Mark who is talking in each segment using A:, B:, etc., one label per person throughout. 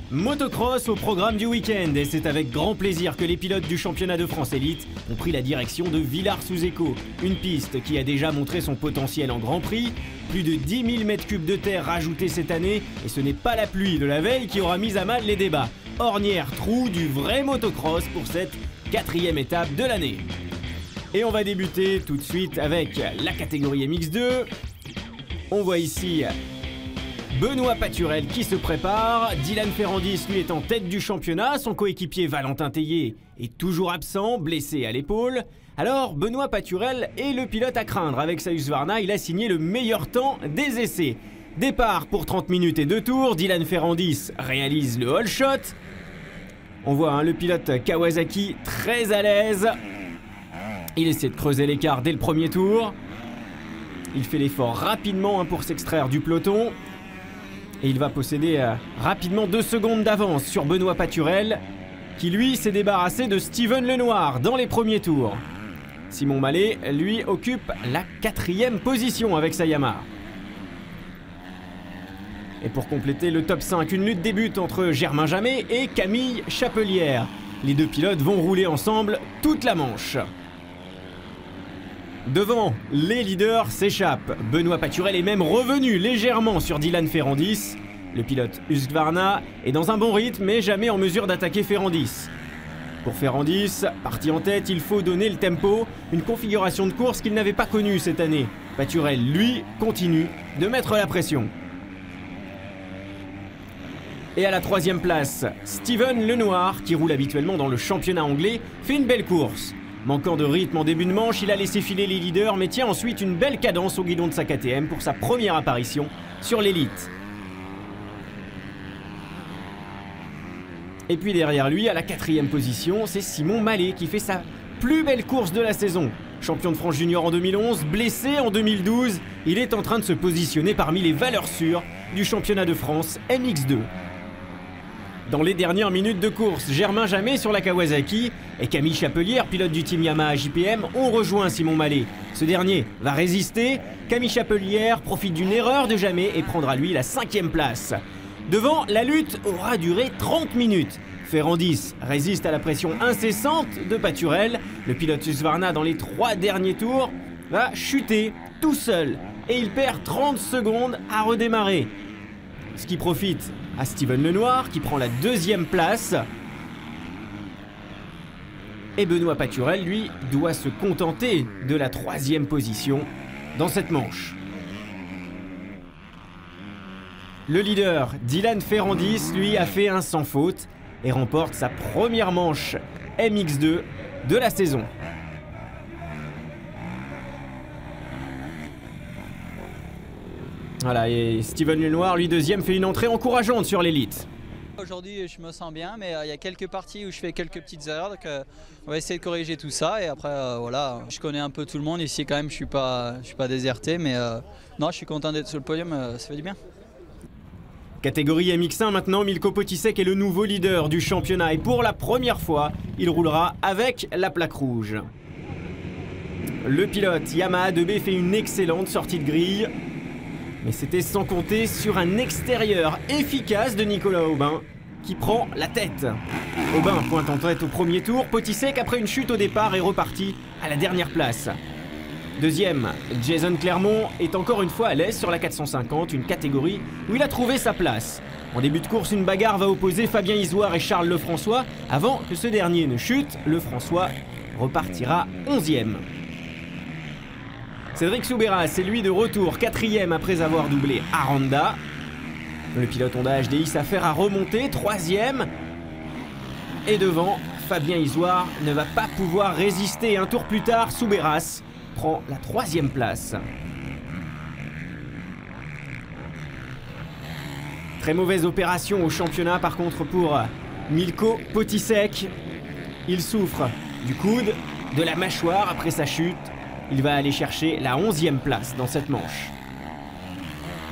A: Motocross au programme du week-end et c'est avec grand plaisir que les pilotes du championnat de France Élite ont pris la direction de Villars-sous-Écot, une piste qui a déjà montré son potentiel en Grand Prix, plus de 10 000 m3 de terre rajoutés cette année et ce n'est pas la pluie de la veille qui aura mis à mal les débats. Ornière trou du vrai motocross pour cette 4e étape de l'année. Et on va débuter tout de suite avec la catégorie MX2. On voit ici Benoît Paturel qui se prépare, Dylan Ferrandis lui est en tête du championnat, son coéquipier Valentin Tellier est toujours absent, blessé à l'épaule. Alors Benoît Paturel est le pilote à craindre, avec sa Husqvarna il a signé le meilleur temps des essais. Départ pour 30 minutes et 2 tours, Dylan Ferrandis réalise le all shot. On voit le pilote Kawasaki très à l'aise, il essaie de creuser l'écart dès le premier tour. Il fait l'effort rapidement pour s'extraire du peloton. Et il va posséder rapidement 2 secondes d'avance sur Benoît Paturel, qui lui s'est débarrassé de Steven Lenoir dans les premiers tours. Simon Mallet, lui, occupe la 4e position avec sa Yamaha. Et pour compléter le top 5, une lutte débute entre Germain Jamet et Camille Chapelière. Les deux pilotes vont rouler ensemble toute la manche. Devant, les leaders s'échappent. Benoît Paturel est même revenu légèrement sur Dylan Ferrandis. Le pilote Husqvarna est dans un bon rythme mais jamais en mesure d'attaquer Ferrandis. Pour Ferrandis, parti en tête, il faut donner le tempo, une configuration de course qu'il n'avait pas connue cette année. Paturel, lui, continue de mettre la pression. Et à la 3e place, Steven Lenoir, qui roule habituellement dans le championnat anglais, fait une belle course. Manquant de rythme en début de manche, il a laissé filer les leaders mais tient ensuite une belle cadence au guidon de sa KTM pour sa première apparition sur l'élite. Et puis derrière lui, à la 4e position, c'est Simon Mallet qui fait sa plus belle course de la saison. Champion de France junior en 2011, blessé en 2012, il est en train de se positionner parmi les valeurs sûres du championnat de France MX2. Dans les dernières minutes de course, Germain Jamet sur la Kawasaki et Camille Chapelière, pilote du team Yamaha JPM, ont rejoint Simon Mallet. Ce dernier va résister. Camille Chapelière profite d'une erreur de Jamet et prendra lui la 5e place. Devant, la lutte aura duré 30 minutes. Ferrandis résiste à la pression incessante de Paturel. Le pilote Husqvarna dans les 3 derniers tours va chuter tout seul et il perd 30 secondes à redémarrer. Ce qui profite à Steven Lenoir qui prend la 2e place. Et Benoît Paturel, lui, doit se contenter de la 3e position dans cette manche. Le leader, Dylan Ferrandis, lui, a fait un sans faute et remporte sa première manche MX2 de la saison. Voilà, et Steven Lenoir, lui 2e, fait une entrée encourageante sur l'élite.
B: Aujourd'hui je me sens bien mais il y a quelques parties où je fais quelques petites erreurs donc on va essayer de corriger tout ça et après voilà, je connais un peu tout le monde ici quand même, je suis pas déserté mais non, je suis content d'être sur le podium, ça fait du bien.
A: Catégorie MX1 maintenant, Milko Potisek est le nouveau leader du championnat et pour la première fois, il roulera avec la plaque rouge. Le pilote Yamaha 2B fait une excellente sortie de grille. Mais c'était sans compter sur un extérieur efficace de Nicolas Aubin qui prend la tête. Aubin pointe en tête au premier tour, Potisek après une chute au départ est reparti à la dernière place. 2e, Jason Clermont est encore une fois à l'aise sur la 450, une catégorie où il a trouvé sa place. En début de course, une bagarre va opposer Fabien Isoire et Charles Lefrançois. Avant que ce dernier ne chute, Lefrançois repartira 11e. Cédric Soubeyras est lui de retour 4e après avoir doublé Aranda. Le pilote Honda HDI s'affaire à remonter 3e. Et devant, Fabien Isoire ne va pas pouvoir résister. Un tour plus tard, Soubeyras prend la 3e place. Très mauvaise opération au championnat par contre pour Milko Potisek. Il souffre du coude, de la mâchoire après sa chute. Il va aller chercher la 11e place dans cette manche.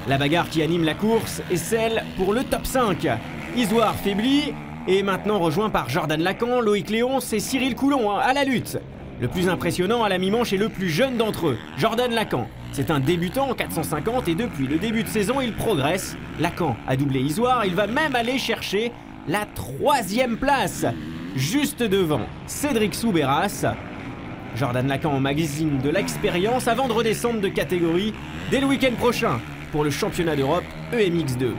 A: La bagarre qui anime la course est celle pour le top 5. Isoire faiblit et maintenant rejoint par Jordan Lacan, Loïc Léonce et Cyril Coulon à la lutte. Le plus impressionnant à la mi-manche est le plus jeune d'entre eux, Jordan Lacan. C'est un débutant en 450 et depuis le début de saison, il progresse. Lacan a doublé Isoire, il va même aller chercher la 3e place, juste devant Cédric Soubeyras. Jordan Lacan en magazine de l'expérience avant de redescendre de catégorie dès le week-end prochain pour le championnat d'Europe EMX2.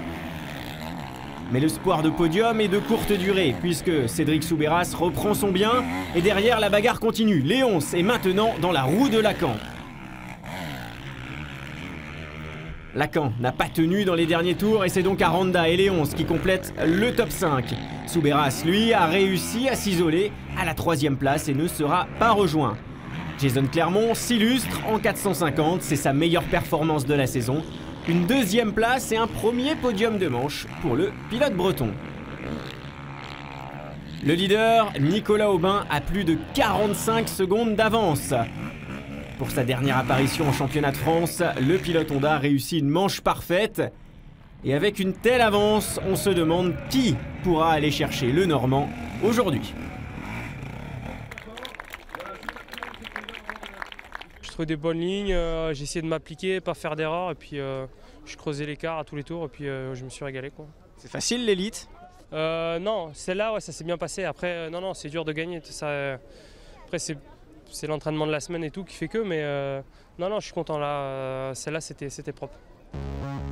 A: Mais l'espoir de podium est de courte durée puisque Cédric Soubeyras reprend son bien et derrière la bagarre continue. Léonce est maintenant dans la roue de Lacan. Lacan n'a pas tenu dans les derniers tours et c'est donc Aranda et Léonce qui complètent le top 5. Soubeyras, lui, a réussi à s'isoler à la 3e place et ne sera pas rejoint. Jason Clermont s'illustre en 450, c'est sa meilleure performance de la saison. Une 2e place et un premier podium de manche pour le pilote breton. Le leader, Nicolas Aubin, a plus de 45 secondes d'avance. Pour sa dernière apparition en championnat de France, le pilote Honda réussit une manche parfaite. Et avec une telle avance, on se demande qui pourra aller chercher le Normand aujourd'hui.
C: Je trouvais des bonnes lignes, j'ai essayé de m'appliquer, pas faire d'erreur, et puis je creusais l'écart à tous les tours, et puis je me suis régalé, quoi.
A: C'est facile l'élite?
C: Non, celle-là, ouais, ça s'est bien passé. Après, non, c'est dur de gagner. Après, c'est l'entraînement de la semaine et tout qui fait que, mais non, je suis content là. Celle-là, c'était propre.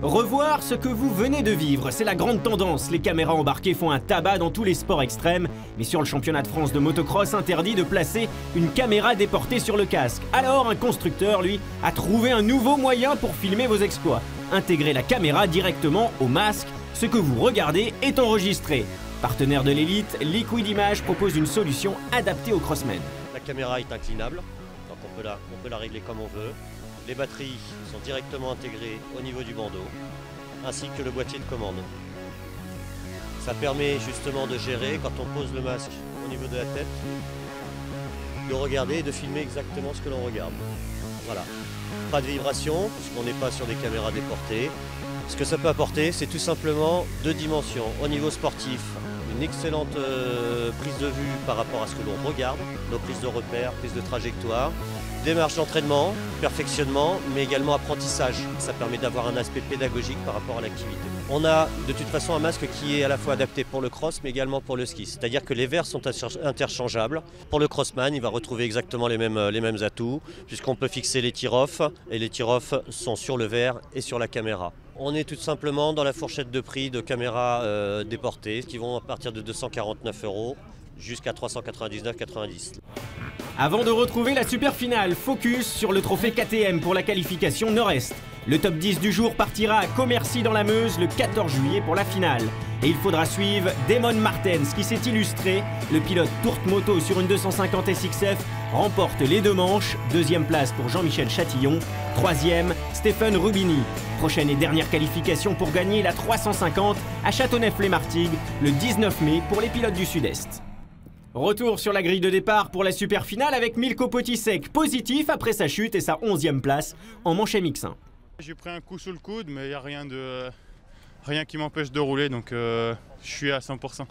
A: Revoir ce que vous venez de vivre, c'est la grande tendance. Les caméras embarquées font un tabac dans tous les sports extrêmes. Mais sur le championnat de France de motocross, interdit de placer une caméra déportée sur le casque. Alors un constructeur, lui, a trouvé un nouveau moyen pour filmer vos exploits. Intégrer la caméra directement au masque. Ce que vous regardez est enregistré. Partenaire de l'élite, Liquid Image propose une solution adaptée aux crossmen.
D: La caméra est inclinable, donc on peut la régler comme on veut. Les batteries sont directement intégrées au niveau du bandeau, ainsi que le boîtier de commande. Ça permet justement de gérer, quand on pose le masque au niveau de la tête, de regarder et de filmer exactement ce que l'on regarde. Voilà. Pas de vibration, puisqu'on n'est pas sur des caméras déportées. Ce que ça peut apporter, c'est tout simplement 2 dimensions. Au niveau sportif, une excellente prise de vue par rapport à ce que l'on regarde, nos prises de repères, prises de trajectoire, démarche d'entraînement, perfectionnement, mais également apprentissage. Ça permet d'avoir un aspect pédagogique par rapport à l'activité. On a de toute façon un masque qui est à la fois adapté pour le cross, mais également pour le ski. C'est-à-dire que les verres sont interchangeables. Pour le crossman, il va retrouver exactement les mêmes atouts, puisqu'on peut fixer les tir-off, et les tir-off sont sur le verre et sur la caméra. On est tout simplement dans la fourchette de prix de caméras déportées, qui vont à partir de 249 € jusqu'à 399,90 €.
A: Avant de retrouver la super finale, focus sur le trophée KTM pour la qualification Nord-Est. Le top 10 du jour partira à Commercy dans la Meuse le 14 juillet pour la finale. Et il faudra suivre Damon Martens qui s'est illustré. Le pilote tourte moto sur une 250 SXF remporte les 2 manches. 2e place pour Jean-Michel Chatillon. 3e, Stéphane Rubini. Prochaine et dernière qualification pour gagner la 350 à Châteauneuf-les-Martigues le 19 mai pour les pilotes du Sud-Est. Retour sur la grille de départ pour la super finale avec Milko Potisek, positif après sa chute et sa 11e place en manche MX1.
E: J'ai pris un coup sous le coude, mais il n'y a rien qui m'empêche de rouler, donc je suis à 100%.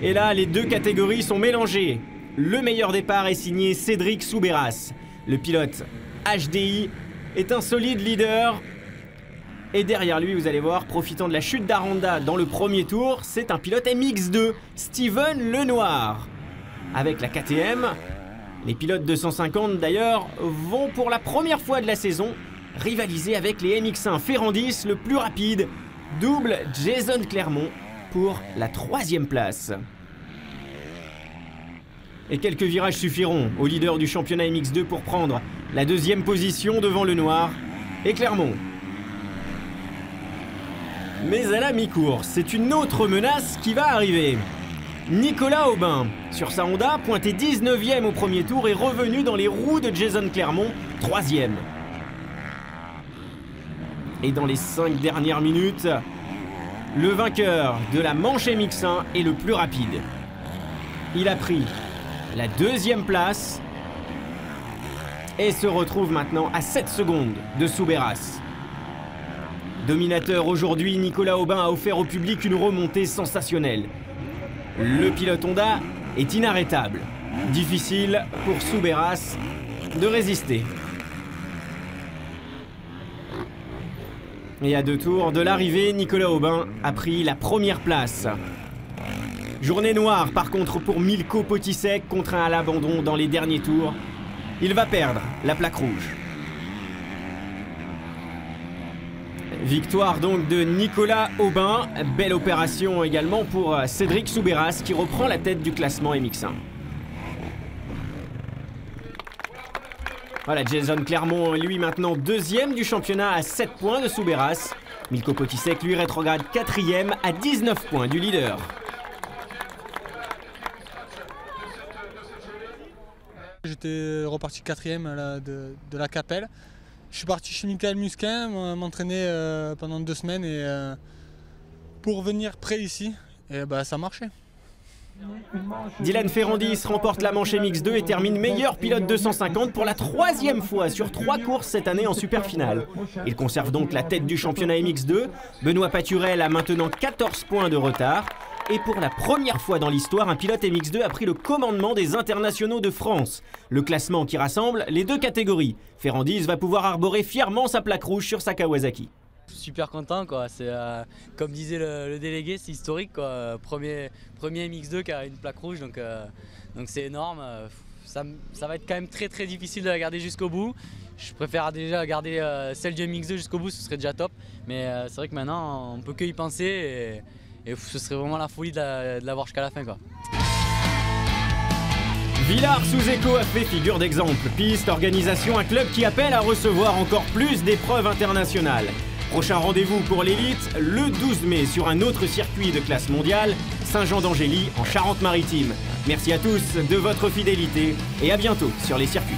A: Et là, les 2 catégories sont mélangées. Le meilleur départ est signé Cédric Soubeyras. Le pilote HDI est un solide leader. Et derrière lui, vous allez voir, profitant de la chute d'Aranda dans le premier tour, c'est un pilote MX2, Steven Lenoir. Avec la KTM, les pilotes 250 d'ailleurs vont pour la première fois de la saison rivaliser avec les MX1. Ferrandis, le plus rapide, double Jason Clermont pour la 3e place. Et quelques virages suffiront au leader du championnat MX2 pour prendre la 2e position devant Lenoir et Clermont. Mais à la mi-course, c'est une autre menace qui va arriver. Nicolas Aubin, sur sa Honda, pointé 19e au premier tour, est revenu dans les roues de Jason Clermont, 3e. Et dans les 5 dernières minutes, le vainqueur de la manche MX1 est le plus rapide. Il a pris la 2e place et se retrouve maintenant à 7 secondes de Soubeyras. Dominateur aujourd'hui, Nicolas Aubin a offert au public une remontée sensationnelle. Le pilote Honda est inarrêtable. Difficile pour Soubeyras de résister. Et à 2 tours de l'arrivée, Nicolas Aubin a pris la première place. Journée noire par contre pour Milko Potisek, contraint à l'abandon dans les derniers tours. Il va perdre la plaque rouge. Victoire donc de Nicolas Aubin. Belle opération également pour Cédric Soubeyras qui reprend la tête du classement MX1. Voilà, Jason Clermont, lui maintenant 2e du championnat à 7 points de Soubeyras. Milko Potisek, lui, rétrograde 4e à 19 points du leader.
F: J'étais reparti 4e de la Capelle. Je suis parti chez Michael Musquin, m'entraîner pendant 2 semaines pour venir près ici. Et bah, ça marchait.
A: Dylan Ferrandis remporte la manche MX2 et termine meilleur pilote 250 pour la 3e fois sur 3 courses cette année en super finale. Il conserve donc la tête du championnat MX2. Benoît Paturel a maintenant 14 points de retard. Et pour la première fois dans l'histoire, un pilote MX2 a pris le commandement des internationaux de France. Le classement qui rassemble les 2 catégories. Ferrandis va pouvoir arborer fièrement sa plaque rouge sur sa Kawasaki.
G: Super content, quoi. C'est comme disait le délégué, c'est historique, quoi. Premier MX2 qui a une plaque rouge, donc c'est énorme. Ça va être quand même très difficile de la garder jusqu'au bout. Je préfère déjà garder celle du MX2 jusqu'au bout, ce serait déjà top. Mais c'est vrai que maintenant on peut que y penser et ce serait vraiment la folie de l'avoir jusqu'à la fin, quoi.
A: Villars-sous-Écot a fait figure d'exemple. Piste, organisation, un club qui appelle à recevoir encore plus d'épreuves internationales. Prochain rendez-vous pour l'élite, le 12 mai sur un autre circuit de classe mondiale, Saint-Jean-d'Angély en Charente-Maritime. Merci à tous de votre fidélité et à bientôt sur les circuits.